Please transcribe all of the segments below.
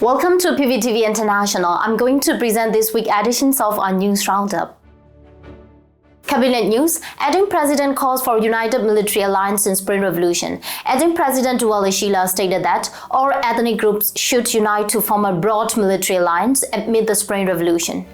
Welcome to PVTV International. I'm going to present this week's editions of our news roundup. Cabinet news. Acting President calls for united military alliance in Spring Revolution. Acting President Duwale Sheila stated that all ethnic groups should unite to form a broad military alliance amid the Spring Revolution.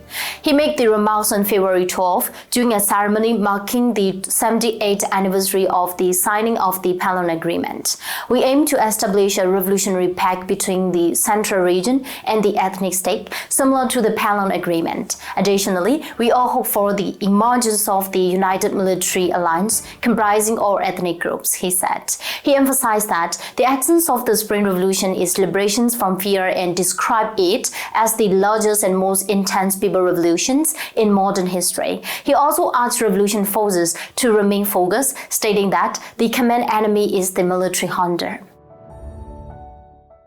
He made the remarks on February 12 during a ceremony marking the 78th anniversary of the signing of the Pelon Agreement. We aim to establish a revolutionary pact between the central region and the ethnic state, similar to the Pelon Agreement. Additionally, we all hope for the emergence of the United Military Alliance comprising all ethnic groups, he said. He emphasized that the essence of the Spring Revolution is liberation from fear and described it as the largest and most intense people revolutions in modern history. He also asked revolution forces to remain focused, stating that the common enemy is the military junta.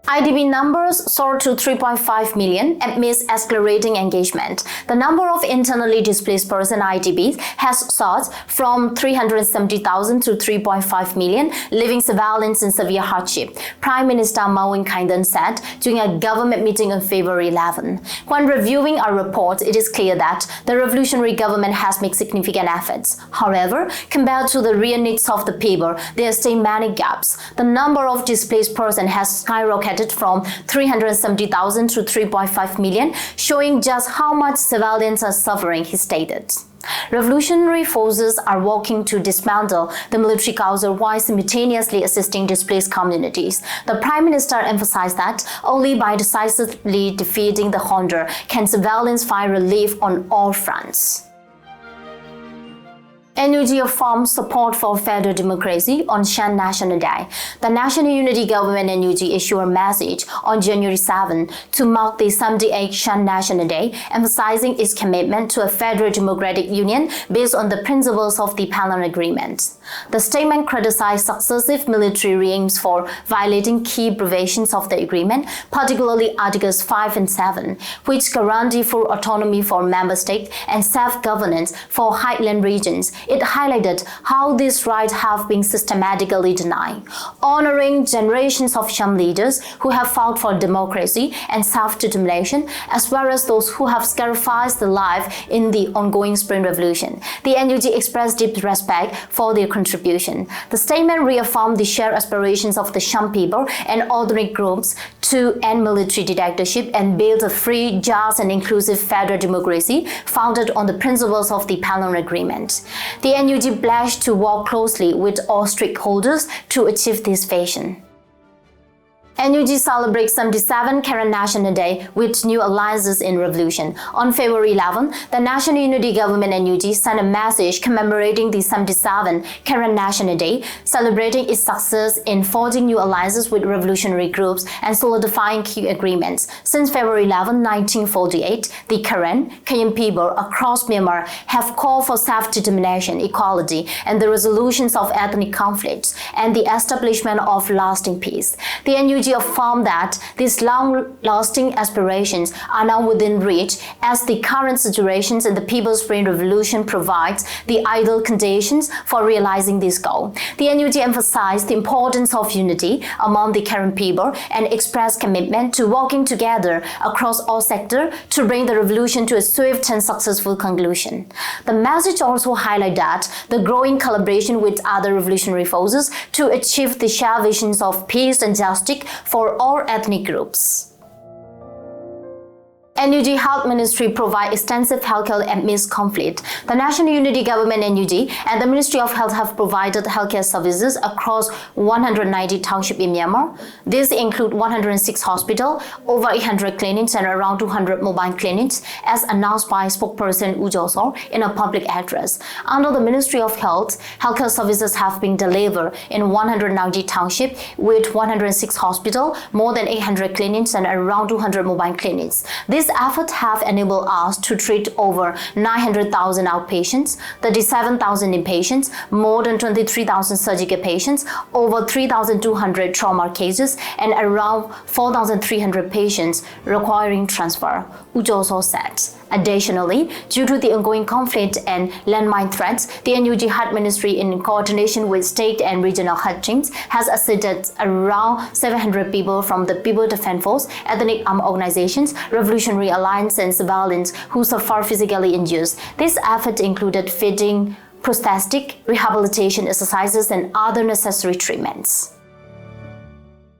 IDP numbers soared to 3.5 million amidst escalating engagement. The number of internally displaced person IDPs has soared from 370,000 to 3.5 million, leaving civilians in severe hardship, Prime Minister Mawin Kaidan said during a government meeting on February 11. When reviewing our report, it is clear that the revolutionary government has made significant efforts. However, compared to the real needs of the people, there are still many gaps. The number of displaced persons has skyrocketed from 370,000 to 3.5 million, showing just how much civilians are suffering, he stated. Revolutionary forces are working to dismantle the military culture while simultaneously assisting displaced communities. The Prime Minister emphasized that only by decisively defeating the junta can civilians find relief on all fronts. NUG affirms support for federal democracy on Shan National Day. The National Unity Government NUG issued a message on January 7 to mark the 78th Shan National Day, emphasizing its commitment to a federal democratic union based on the principles of the Pelon Agreement. The statement criticized successive military regimes for violating key provisions of the agreement, particularly Articles 5 and 7, which guarantee full autonomy for member states and self-governance for highland regions. It highlighted how these rights have been systematically denied, honoring generations of Shan leaders who have fought for democracy and self-determination, as well as those who have sacrificed their life in the ongoing Spring Revolution. The NUG expressed deep respect for their contribution. The statement reaffirmed the shared aspirations of the Shan people and ordinary groups to end military dictatorship and build a free, just, and inclusive federal democracy founded on the principles of the Pelon Agreement. The NUG pledged to work closely with all stakeholders to achieve this vision. NUG celebrates 77 Karen National Day with new alliances in revolution. On February 11, the National Unity Government NUG sent a message commemorating the 77 Karen National Day, celebrating its success in forging new alliances with revolutionary groups and solidifying key agreements. Since February 11, 1948, the Karen people across Myanmar have called for self-determination, equality, and the resolutions of ethnic conflicts and the establishment of lasting peace. The NUG affirmed that these long-lasting aspirations are now within reach as the current situations in the People's Spring Revolution provides the ideal conditions for realizing this goal. The NUG emphasized the importance of unity among the Karen people and expressed commitment to working together across all sectors to bring the revolution to a swift and successful conclusion. The message also highlighted that the growing collaboration with other revolutionary forces to achieve the shared visions of peace and justice for all ethnic groups. NUG Health Ministry provide extensive healthcare amidst conflict. The National Unity Government NUG and the Ministry of Health have provided healthcare services across 190 townships in Myanmar. These include 106 hospitals, over 800 clinics, and around 200 mobile clinics, as announced by spokesperson Soar in a public address. Under the Ministry of Health, healthcare services have been delivered in 190 townships with 106 hospitals, more than 800 clinics, and around 200 mobile clinics. These efforts have enabled us to treat over 900,000 outpatients, 37,000 inpatients, more than 23,000 surgical patients, over 3,200 trauma cases, and around 4,300 patients requiring transfer, Soar said. Additionally, due to the ongoing conflict and landmine threats, the NUG HUD Ministry, in coordination with state and regional Kachins, has assisted around 700 people from the People Defense Force, ethnic armed organizations, Revolutionary Alliance, and civilians who suffer physically injured. This effort included feeding, prosthetic, rehabilitation exercises, and other necessary treatments.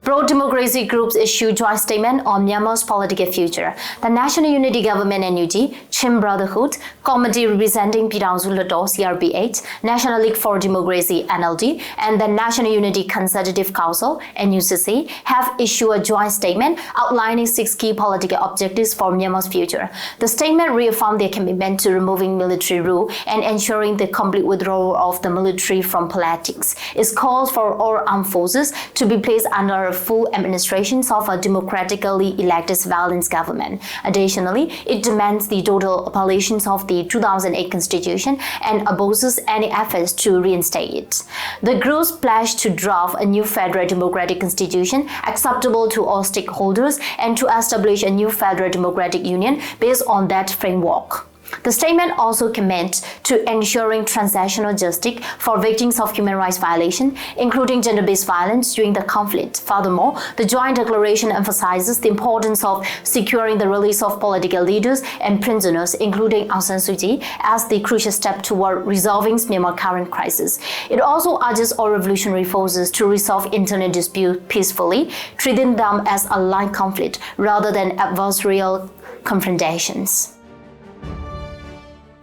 Pro-democracy groups issue joint statement on Myanmar's political future. The National Unity Government NUG, Chin Brotherhood, Committee representing Pidangsu Lato CRPH, National League for Democracy NLD, and the National Unity Consultative Council NUCC have issued a joint statement outlining 6 key political objectives for Myanmar's future. The statement reaffirmed their commitment to removing military rule and ensuring the complete withdrawal of the military from politics. It calls for all armed forces to be placed under full administration of a democratically elected civilian government. Additionally, it demands the total abolition of the 2008 Constitution and opposes any efforts to reinstate it. The groups pledge to draft a new federal democratic constitution acceptable to all stakeholders and to establish a new federal democratic union based on that framework. The statement also commits to ensuring transactional justice for victims of human rights violations, including gender-based violence during the conflict. Furthermore, the joint declaration emphasizes the importance of securing the release of political leaders and prisoners, including Aung San Suu Kyi, as the crucial step toward resolving Myanmar's current crisis. It also urges all revolutionary forces to resolve internal disputes peacefully, treating them as a line conflict rather than adversarial confrontations.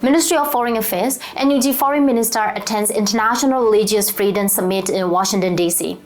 Ministry of Foreign Affairs, NUG Foreign Minister attends International Religious Freedom Summit in Washington, D.C.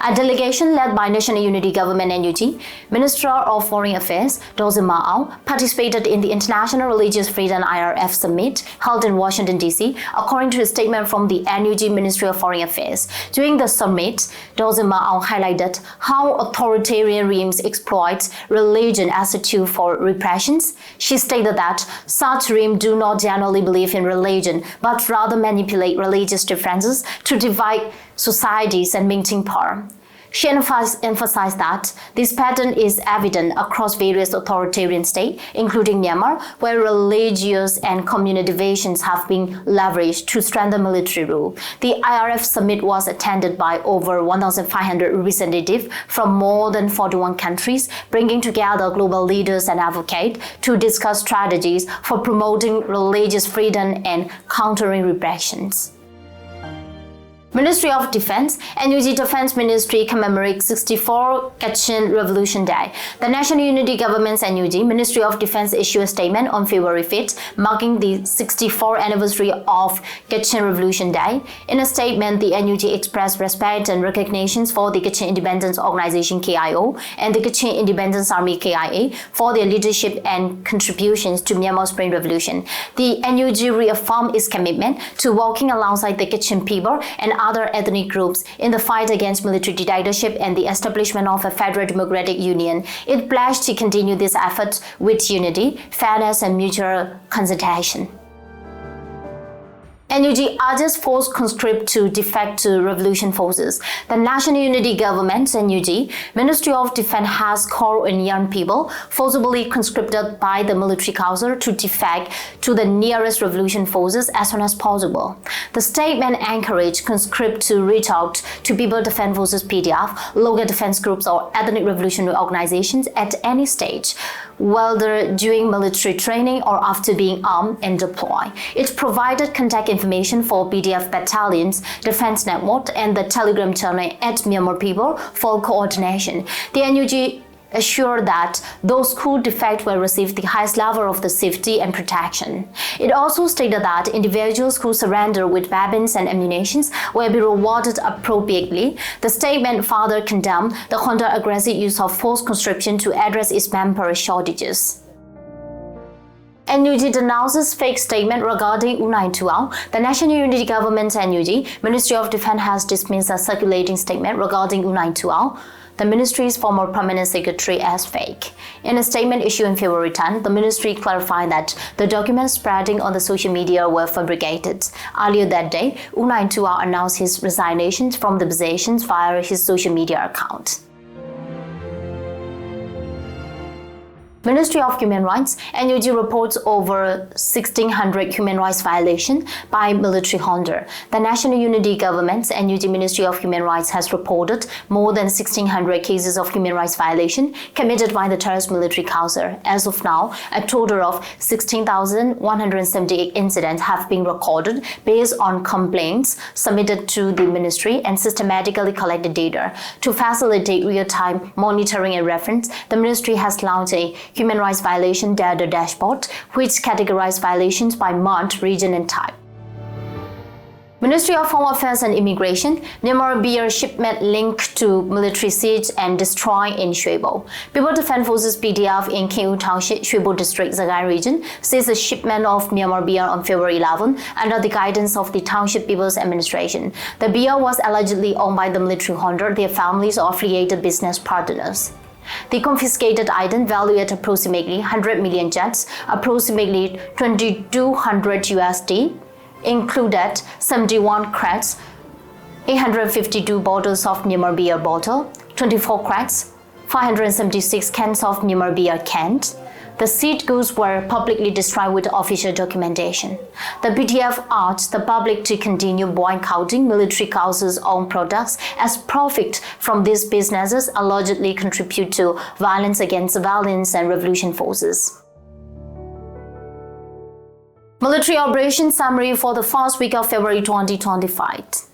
A delegation led by National Unity Government NUG, Minister of Foreign Affairs, Dawson Mao, participated in the International Religious Freedom IRF Summit held in Washington, D.C., according to a statement from the NUG Ministry of Foreign Affairs. During the summit, Dawson Mao highlighted how authoritarian regimes exploit religion as a tool for repressions. She stated that such regimes do not generally believe in religion, but rather manipulate religious differences to divide societies and maintain power. She emphasized that this pattern is evident across various authoritarian states, including Myanmar, where religious and communal divisions have been leveraged to strengthen military rule. The IRF summit was attended by over 1,500 representatives from more than 41 countries, bringing together global leaders and advocates to discuss strategies for promoting religious freedom and countering repressions. Ministry of Defense, NUG Defense Ministry commemorates 64 Kachin Revolution Day. The National Unity Government's NUG Ministry of Defense issued a statement on February 5th, marking the 64th anniversary of Kachin Revolution Day. In a statement, the NUG expressed respect and recognition for the Kachin Independence Organization KIO and the Kachin Independence Army KIA for their leadership and contributions to Myanmar's Spring Revolution. The NUG reaffirmed its commitment to working alongside the Kachin people and other ethnic groups in the fight against military dictatorship and the establishment of a federal democratic union. It pledged to continue this effort with unity, fairness, and mutual consultation. NUG urges forced conscript to defect to revolution forces. The National Unity Government, NUG, Ministry of Defense has called on young people forcibly conscripted by the military council to defect to the nearest revolution forces as soon as possible. The statement encouraged conscript to reach out to People Defense Forces PDF, local defense groups, or ethnic revolutionary organizations at any stage, whether during military training or after being armed and deployed. It provided contact information for PDF battalions, defense network, and the Telegram channel at Myanmar People for coordination. The NUG assured that those who defect will receive the highest level of the safety and protection. It also stated that individuals who surrender with weapons and ammunition will be rewarded appropriately. The statement further condemned the counter-aggressive use of forced conscription to address its manpower shortages. NUG denounces fake statement regarding U920. The National Unity Government NUG, Ministry of Defense has dismissed a circulating statement regarding U920. The ministry's former permanent secretary as fake. In a statement issued on February 10, the ministry clarified that the documents spreading on the social media were fabricated. Earlier that day, U920 announced his resignation from the positions via his social media account. Ministry of Human Rights, NUG reports over 1,600 human rights violations by military junta. The National Unity Government's NUG Ministry of Human Rights has reported more than 1,600 cases of human rights violation committed by the terrorist military council. As of now, a total of 16,178 incidents have been recorded based on complaints submitted to the ministry and systematically collected data. To facilitate real-time monitoring and reference, the ministry has launched a Human Rights Violation Data Dashboard, which categorizes violations by month, region, and type. Ministry of Home Affairs and Immigration, Myanmar beer shipment linked to military siege and destroy in Shuebo. People Defense Forces PDF in Keu Township, Shuebo District, Zagai region, says a shipment of Myanmar beer on February 11 under the guidance of the Township People's Administration. The beer was allegedly owned by the military junta, their families, or affiliated business partners. The confiscated item, valued at approximately 100 million jets, approximately 2,200 USD, included 71 crates, 852 bottles of Myanmar beer bottle, 24 crates, 576 cans of Myanmar beer cans. The seized goods were publicly described with official documentation. The BTF urged the public to continue boycotting military council's own products as profit from these businesses allegedly contribute to violence against civilians and revolution forces. Military operation summary for the first week of February 2025.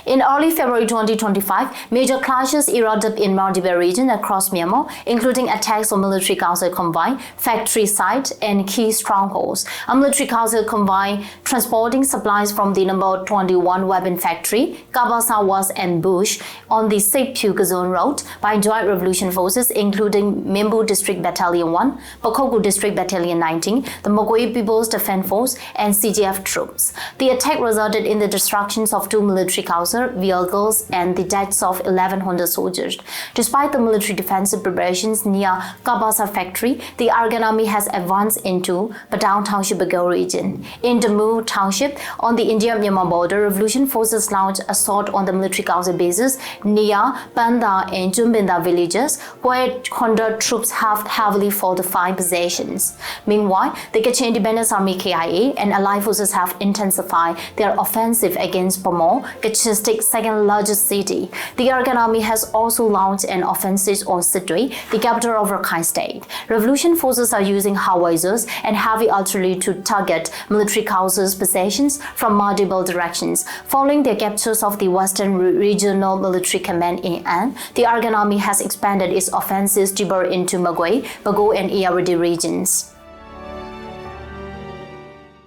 In early February 2025, major clashes erupted in multiple regions across Myanmar, including attacks on military council convoy, factory sites, and key strongholds. A military council convoy transporting supplies from the number 21 weapon factory, Kabasa, was ambushed on the Seppu Zone Road by joint revolution forces, including Membu District Battalion 1, Pakokku District Battalion 19, the Mogoi People's Defense Force, and CGF troops. The attack resulted in the destructions of two military council vehicles and the deaths of 1,100 soldiers. Despite the military defensive preparations near Kabasa factory, the Argan army has advanced into Padang Township Bago region. In Damu Township, on the India-Myanmar border, revolution forces launched assault on the military council bases near Panda and Jumbinda villages, where Honda troops have heavily fortified positions. Meanwhile, the Kachin Independence Army KIA and allied forces have intensified their offensive against Pamor, Kachin State's second largest city. The Argan army has also launched an offensive on Sidui, the capital of Rakhine State. Revolution forces are using howitzers and heavy artillery to target military council's positions from multiple directions. Following their captures of the Western Regional Military Command in An, the Argan army has expanded its offensives deeper into Magway, Bago, and Irrawaddy regions.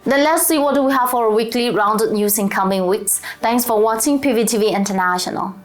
Then let's see what we have for our weekly rounded news in coming weeks. Thanks for watching PVTV International.